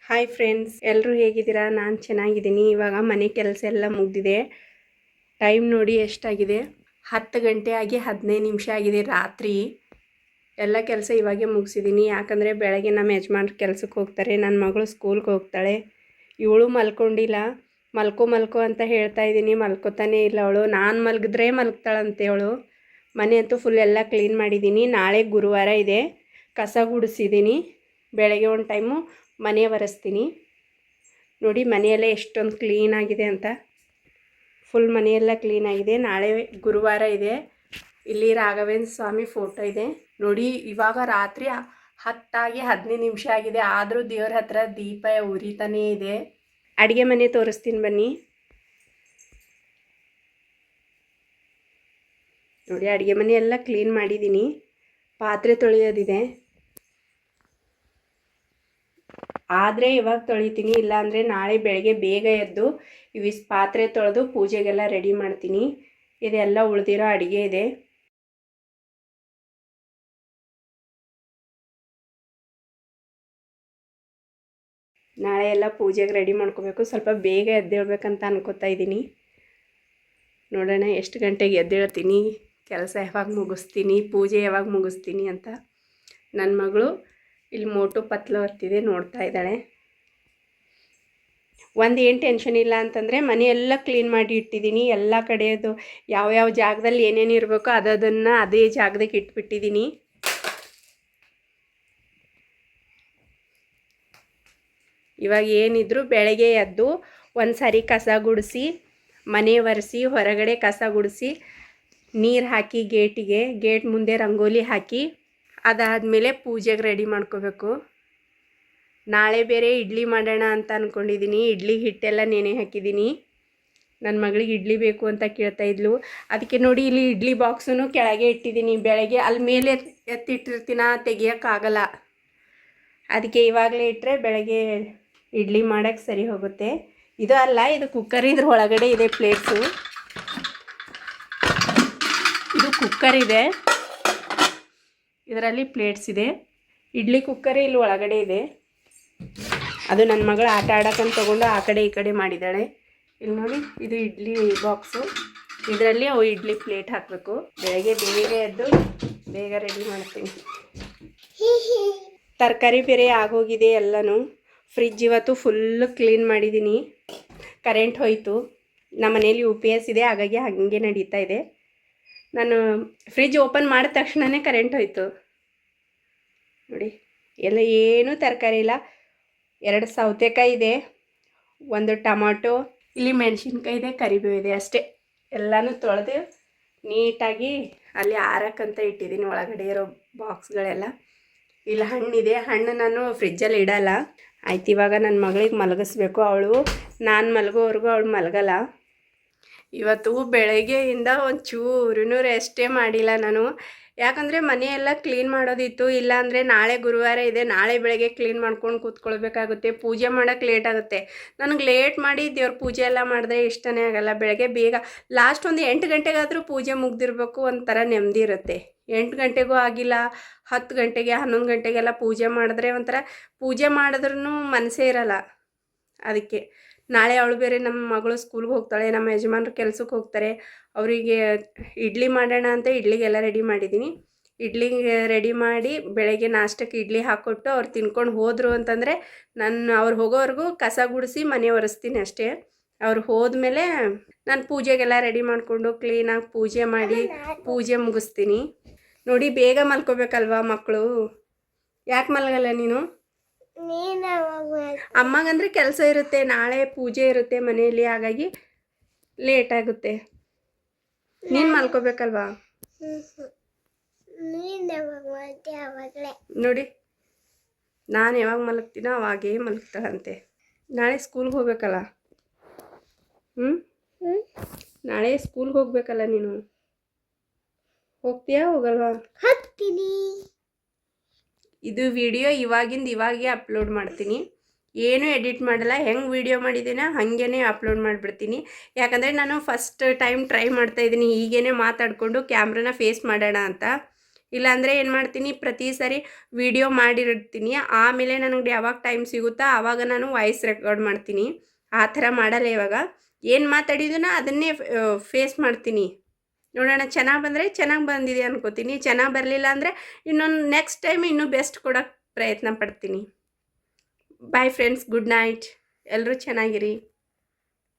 Hi friends, ಎಲ್ಲರೂ ಹೇಗಿದ್ದೀರಾ? ನಾನು ಚೆನ್ನಾಗಿದ್ದೀನಿ. ಇವಾಗ ಮನೆ ಕೆಲಸ ಎಲ್ಲ ಮುಗಿದಿದೆ. ಟೈಮ್ ನೋಡಿ ಎಷ್ಟಾಗಿದೆ, 10 ಗಂಟೆ ಆಗಿ 15 ನಿಮಿಷ ಆಗಿದೆ ರಾತ್ರಿ. ಎಲ್ಲ ಕೆಲಸ ಇವಾಗೆ ಮುಗಿಸಿದ್ದೀನಿ. ಯಾಕಂದರೆ ಬೆಳಗ್ಗೆ ನಮ್ಮ ಯಜಮಾನ್ರು ಕೆಲಸಕ್ಕೆ ಹೋಗ್ತಾರೆ, ನನ್ನ ಮಗಳು ಸ್ಕೂಲ್ಗೆ ಹೋಗ್ತಾಳೆ. ಇವಳು ಮಲ್ಕೊಂಡಿಲ್ಲ. ಮಲ್ಕೋ ಅಂತ ಹೇಳ್ತಾ ಇದ್ದೀನಿ, ಮಲ್ಕೋತಾನೇ ಇಲ್ಲ ಅವಳು. ನಾನು ಮಲಗಿದ್ರೆ ಮಲ್ಗ್ತಾಳಂತೆ ಅವಳು. ಮನೆ ಅಂತೂ ಫುಲ್ ಎಲ್ಲ ಕ್ಲೀನ್ ಮಾಡಿದ್ದೀನಿ. ನಾಳೆ ಗುರುವಾರ ಇದೆ. ಕಸ ಗುಡಿಸಿದ್ದೀನಿ. ಬೆಳಗ್ಗೆ ಒಂದು ಟೈಮು ಮನೆ ಒರೆಸ್ತೀನಿ. ನೋಡಿ ಮನೆಯೆಲ್ಲ ಎಷ್ಟೊಂದು ಕ್ಲೀನಾಗಿದೆ ಅಂತ. ಫುಲ್ ಮನೆಯೆಲ್ಲ ಕ್ಲೀನಾಗಿದೆ. ನಾಳೆ ಗುರುವಾರ ಇದೆ. ಇಲ್ಲಿ ರಾಘವೇಂದ್ರ ಸ್ವಾಮಿ ಫೋಟೋ ಇದೆ ನೋಡಿ. ಇವಾಗ ರಾತ್ರಿ 10 ಆಗಿ 15 ನಿಮಿಷ ಆಗಿದೆ, ಆದರೂ ದೇವ್ರ ಹತ್ರ ದೀಪ ಉರಿತಾನೇ ಇದೆ. ಅಡುಗೆ ಮನೆ ತೋರಿಸ್ತೀನಿ ಬನ್ನಿ. ನೋಡಿ ಅಡುಗೆ ಮನೆ ಎಲ್ಲ ಕ್ಲೀನ್ ಮಾಡಿದ್ದೀನಿ. ಪಾತ್ರೆ ತೊಳೆಯೋದಿದೆ, ಆದರೆ ಇವಾಗ ತೊಳಿತೀನಿ. ಇಲ್ಲಾಂದರೆ ನಾಳೆ ಬೆಳಗ್ಗೆ ಬೇಗ ಎದ್ದು ಇವಿಷ್ಟು ಪಾತ್ರೆ ತೊಳೆದು ಪೂಜೆಗೆಲ್ಲ ರೆಡಿ ಮಾಡ್ತೀನಿ. ಇದೆಲ್ಲ ಉಳಿದಿರೋ ಅಡುಗೆ ಇದೆ. ನಾಳೆ ಎಲ್ಲ ಪೂಜೆಗೆ ರೆಡಿ ಮಾಡ್ಕೋಬೇಕು. ಸ್ವಲ್ಪ ಬೇಗ ಎದ್ದೇಳ್ಬೇಕಂತ ಅನ್ಕೋತಾ ಇದ್ದೀನಿ. ನೋಡೋಣ ಎಷ್ಟು ಗಂಟೆಗೆ ಎದ್ದೇಳ್ತೀನಿ, ಕೆಲಸ ಯಾವಾಗ ಮುಗಿಸ್ತೀನಿ, ಪೂಜೆ ಯಾವಾಗ ಮುಗಿಸ್ತೀನಿ ಅಂತ. ನನ್ನ ಮಗಳು ಇಲ್ಲಿ ಮೋಟು ಪತ್ಲು ಬರ್ತಿದೆ, ನೋಡ್ತಾ ಇದ್ದಾಳೆ. ಒಂದು ಏನು ಟೆನ್ಷನ್ ಇಲ್ಲ ಅಂತಂದರೆ ಮನೆಯೆಲ್ಲ ಕ್ಲೀನ್ ಮಾಡಿ ಇಟ್ಟಿದ್ದೀನಿ. ಎಲ್ಲ ಕಡೆಯದು ಯಾವ್ಯಾವ ಜಾಗದಲ್ಲಿ ಏನೇನು ಇರಬೇಕೋ ಅದನ್ನು ಅದೇ ಜಾಗದಕ್ಕೆ ಇಟ್ಬಿಟ್ಟಿದ್ದೀನಿ. ಇವಾಗ ಏನಿದ್ರು ಬೆಳಗ್ಗೆ ಎದ್ದು ಒಂದು ಸಾರಿ ಕಸ ಗುಡಿಸಿ, ಮನೆ ಒರೆಸಿ, ಹೊರಗಡೆ ಕಸ ಗುಡಿಸಿ, ನೀರು ಹಾಕಿ ಗೇಟ್ ಮುಂದೆ ರಂಗೋಲಿ ಹಾಕಿ, ಅದಾದಮೇಲೆ ಪೂಜೆಗೆ ರೆಡಿ ಮಾಡ್ಕೋಬೇಕು. ನಾಳೆ ಬೇರೆ ಇಡ್ಲಿ ಮಾಡೋಣ ಅಂತ ಅಂದ್ಕೊಂಡಿದ್ದೀನಿ. ಇಡ್ಲಿ ಹಿಟ್ಟೆಲ್ಲ ನೆನೆ ಹಾಕಿದ್ದೀನಿ. ನನ್ನ ಮಗಳಿಗೆ ಇಡ್ಲಿ ಬೇಕು ಅಂತ ಕೇಳ್ತಾ ಇದ್ಲು. ಅದಕ್ಕೆ ನೋಡಿ ಇಲ್ಲಿ ಇಡ್ಲಿ ಬಾಕ್ಸನ್ನು ಕೆಳಗೆ ಇಟ್ಟಿದ್ದೀನಿ. ಬೆಳಗ್ಗೆ ಅಲ್ಲಿ ಮೇಲೆ ಎತ್ತಿಟ್ಟಿರ್ತೀನ, ತೆಗಿಯೋಕ್ಕಾಗಲ್ಲ. ಅದಕ್ಕೆ ಇವಾಗಲೇ ಇಟ್ಟರೆ ಬೆಳಗ್ಗೆ ಇಡ್ಲಿ ಮಾಡೋಕ್ಕೆ ಸರಿ ಹೋಗುತ್ತೆ. ಇದು ಅಲ್ಲ, ಇದು ಕುಕ್ಕರ್. ಇದ್ರ ಒಳಗಡೆ ಇದೆ ಪ್ಲೇಟ್ಸು. ಇದು ಕುಕ್ಕರ್ ಇದೆ, ಇದರಲ್ಲಿ ಪ್ಲೇಟ್ಸ್ ಇದೆ. ಇಡ್ಲಿ ಕುಕ್ಕರ್ ಇಲ್ಲಿ ಒಳಗಡೆ ಇದೆ. ಅದು ನನ್ನ ಮಗಳು ಆಟ ಆಡೋಕ್ಕಂತ ತೊಗೊಂಡು ಆ ಕಡೆ ಈ ಕಡೆ ಮಾಡಿದ್ದಾಳೆ. ಇಲ್ಲಿ ನೋಡಿ, ಇದು ಇಡ್ಲಿ ಬಾಕ್ಸು. ಇದರಲ್ಲಿ ಅವು ಇಡ್ಲಿ ಪ್ಲೇಟ್ ಹಾಕಬೇಕು. ಬೆಳಗ್ಗೆ ಬೇಗ ಎದ್ದು ಬೇಗ ರೆಡಿ ಮಾಡ್ತೀನಿ. ತರಕಾರಿ ಬೇರೆ ಆಗೋಗಿದೆ ಎಲ್ಲನೂ. ಫ್ರಿಜ್ ಇವತ್ತು ಫುಲ್ಲು ಕ್ಲೀನ್ ಮಾಡಿದ್ದೀನಿ. ಕರೆಂಟ್ ಹೋಯಿತು. ನಮ್ಮ ಮನೇಲಿ UPS ಇದೆ, ಹಾಗಾಗಿ ಹಾಗೆ ನಡೀತಾ ಇದೆ. ನಾನು ಫ್ರಿಜ್ ಓಪನ್ ಮಾಡಿದ ತಕ್ಷಣವೇ ಕರೆಂಟ್ ಹೋಯಿತು. ನೋಡಿ ಎಲ್ಲ ಏನೂ ತರಕಾರಿ ಇಲ್ಲ. 2 ಸೌತೆಕಾಯಿ ಇದೆ, 1 ಟೊಮಾಟೊ, ಇಲ್ಲಿ ಮೆಣಸಿನ್ಕಾಯಿ ಇದೆ, ಕರಿಬೇವು ಇದೆ, ಅಷ್ಟೇ. ಎಲ್ಲನೂ ತೊಳೆದು ನೀಟಾಗಿ ಅಲ್ಲಿ ಆರಕ್ಕಂತ ಇಟ್ಟಿದ್ದೀನಿ, ಒಳಗಡೆ ಇರೋ ಬಾಕ್ಸ್ಗಳೆಲ್ಲ. ಇಲ್ಲಿ ಹಣ್ಣಿದೆ. ಹಣ್ಣು ನಾನು ಫ್ರಿಜ್ಜಲ್ಲಿ ಇಡಲ್ಲ. ಆಯ್ತು, ಇವಾಗ ನನ್ನ ಮಗಳಿಗೆ ಮಲಗಿಸ್ಬೇಕು. ನಾನು ಮಲಗೋವರೆಗೂ ಅವಳು ಮಲಗಲ್ಲ. ಇವತ್ತು ಬೆಳಗ್ಗೆಯಿಂದ ಒಂಚೂರೂ ರೆಸ್ಟೇ ಮಾಡಿಲ್ಲ ನಾನು. ಯಾಕಂದರೆ ಮನೆಯೆಲ್ಲ ಕ್ಲೀನ್ ಮಾಡೋದಿತ್ತು. ಇಲ್ಲಾಂದರೆ ನಾಳೆ ಗುರುವಾರ ಇದೆ, ನಾಳೆ ಬೆಳಗ್ಗೆ ಕ್ಲೀನ್ ಮಾಡ್ಕೊಂಡು ಕೂತ್ಕೊಳ್ಬೇಕಾಗುತ್ತೆ. ಪೂಜೆ ಮಾಡೋಕ್ಕೆ ಲೇಟ್ ಆಗುತ್ತೆ. ನನಗೆ ಲೇಟ್ ಮಾಡಿ ದೇವ್ರ ಪೂಜೆ ಎಲ್ಲ ಮಾಡಿದ್ರೆ ಇಷ್ಟನೇ ಆಗೋಲ್ಲ. ಬೆಳಗ್ಗೆ ಬೇಗ ಲಾಸ್ಟ್ ಒಂದು 8 ಗಂಟೆಗಾದರೂ ಪೂಜೆ ಮುಗ್ದಿರಬೇಕು, ಒಂಥರ ನೆಮ್ಮದಿ ಇರುತ್ತೆ. 8 ಗಂಟೆಗೂ ಆಗಿಲ್ಲ, 10 ಗಂಟೆಗೆ 11 ಗಂಟೆಗೆಲ್ಲ ಪೂಜೆ ಮಾಡಿದ್ರೆ ಒಂಥರ ಪೂಜೆ ಮಾಡಿದ್ರೂ ಮನಸ್ಸೇ ಇರಲ್ಲ. ಅದಕ್ಕೆ ನಾಳೆ ಅವಳು ಬೇರೆ, ನಮ್ಮ ಮಗಳು ಸ್ಕೂಲ್ಗೆ ಹೋಗ್ತಾಳೆ, ನಮ್ಮ ಯಜಮಾನ್ರು ಕೆಲಸಕ್ಕೆ ಹೋಗ್ತಾರೆ. ಅವರಿಗೆ ಇಡ್ಲಿ ಮಾಡೋಣ ಅಂತ ಇಡ್ಲಿಗೆಲ್ಲ ರೆಡಿ ಮಾಡಿದ್ದೀನಿ. ಇಡ್ಲಿಗೆ ರೆಡಿ ಮಾಡಿ ಬೆಳಗ್ಗೆ ನಾಷ್ಟಕ್ಕೆ ಇಡ್ಲಿ ಹಾಕ್ಕೊಟ್ಟು ಅವ್ರು ತಿನ್ಕೊಂಡು ಹೋದರು ಅಂತಂದರೆ ಅವ್ರು ಹೋಗೋವರೆಗೂ ಕಸ ಗುಡಿಸಿ ಮನೆ ಒರೆಸ್ತೀನಿ ಅಷ್ಟೇ. ಅವ್ರು ಹೋದ್ಮೇಲೆ ನಾನು ಪೂಜೆಗೆಲ್ಲ ರೆಡಿ ಮಾಡಿಕೊಂಡು ಕ್ಲೀನಾಗಿ ಪೂಜೆ ಮಾಡಿ ಪೂಜೆ ಮುಗಿಸ್ತೀನಿ. ನೋಡಿ ಬೇಗ ಮಲ್ಕೋಬೇಕಲ್ವ ಮಕ್ಕಳು. ಯಾಕೆ ಮಲಗಲ್ಲ ನೀನು? ಅಮ್ಮಗಂದ್ರೆ ಕೆಲಸ ಇರುತ್ತೆ, ನಾಳೆ ಪೂಜೆ ಇರುತ್ತೆ ಮನೆಯಲ್ಲಿ, ಹಾಗಾಗಿ ಲೇಟ್ ಆಗುತ್ತೆ. ನೀನು ಮಲ್ಕೋಬೇಕಲ್ವಾ? ನೋಡಿ ನಾನು ಯಾವಾಗ ಮಲಗ್ತೀನೋ ಅವಾಗೇ ಮಲಗ್ತಾಳಂತೆ. ನಾಳೆ ಸ್ಕೂಲ್ಗೆ ಹೋಗ್ಬೇಕಲ್ಲ. ನಾಳೆ ಸ್ಕೂಲ್ಗೆ ಹೋಗ್ಬೇಕಲ್ಲ ನೀನು. ಹೋಗ್ತೀಯಾ ಹೋಗಲ್ವಾ? ಹೋಗ್ತೀನಿ. ಇದು ವಿಡಿಯೋ ಇವಾಗೆ ಅಪ್ಲೋಡ್ ಮಾಡ್ತೀನಿ. ಏನೂ ಎಡಿಟ್ ಮಾಡಲ್ಲ. ಹೆಂಗೆ ವಿಡಿಯೋ ಮಾಡಿದ್ದೀನ ಹಾಗೇ ಅಪ್ಲೋಡ್ ಮಾಡಿಬಿಡ್ತೀನಿ. ಯಾಕಂದರೆ ನಾನು ಫಸ್ಟ್ ಟೈಮ್ ಟ್ರೈ ಮಾಡ್ತಾಯಿದ್ದೀನಿ ಹೀಗೇ ಮಾತಾಡಿಕೊಂಡು ಕ್ಯಾಮ್ರಾನ ಫೇಸ್ ಮಾಡೋಣ ಅಂತ. ಇಲ್ಲಾಂದರೆ ಏನು ಮಾಡ್ತೀನಿ, ಪ್ರತಿ ಸಾರಿ ವಿಡಿಯೋ ಮಾಡಿರ್ತೀನಿ, ಆಮೇಲೆ ನನಗೆ ಯಾವಾಗ ಟೈಮ್ ಸಿಗುತ್ತಾ ಆವಾಗ ನಾನು ವಾಯ್ಸ್ ರೆಕಾರ್ಡ್ ಮಾಡ್ತೀನಿ. ಆ ಥರ ಮಾಡಲ್ಲ ಇವಾಗ. ಏನು ಮಾತಾಡಿದನೋ ಅದನ್ನೇ ಫೇಸ್ ಮಾಡ್ತೀನಿ. ನೋಡೋಣ, ಚೆನ್ನಾಗಿ ಬಂದರೆ ಚೆನ್ನಾಗಿ ಬಂದಿದೆ ಅನ್ಕೋತೀನಿ, ಚೆನ್ನಾಗಿ ಬರಲಿಲ್ಲ ಅಂದರೆ ಇನ್ನೊಂದು ನೆಕ್ಸ್ಟ್ ಟೈಮ್ ಇನ್ನೂ ಬೆಸ್ಟ್ ಕೊಡೋಕ್ಕೆ ಪ್ರಯತ್ನ ಪಡ್ತೀನಿ. Bye friends, good night. ಎಲ್ಲರೂ ಚೆನ್ನಾಗಿರಿ.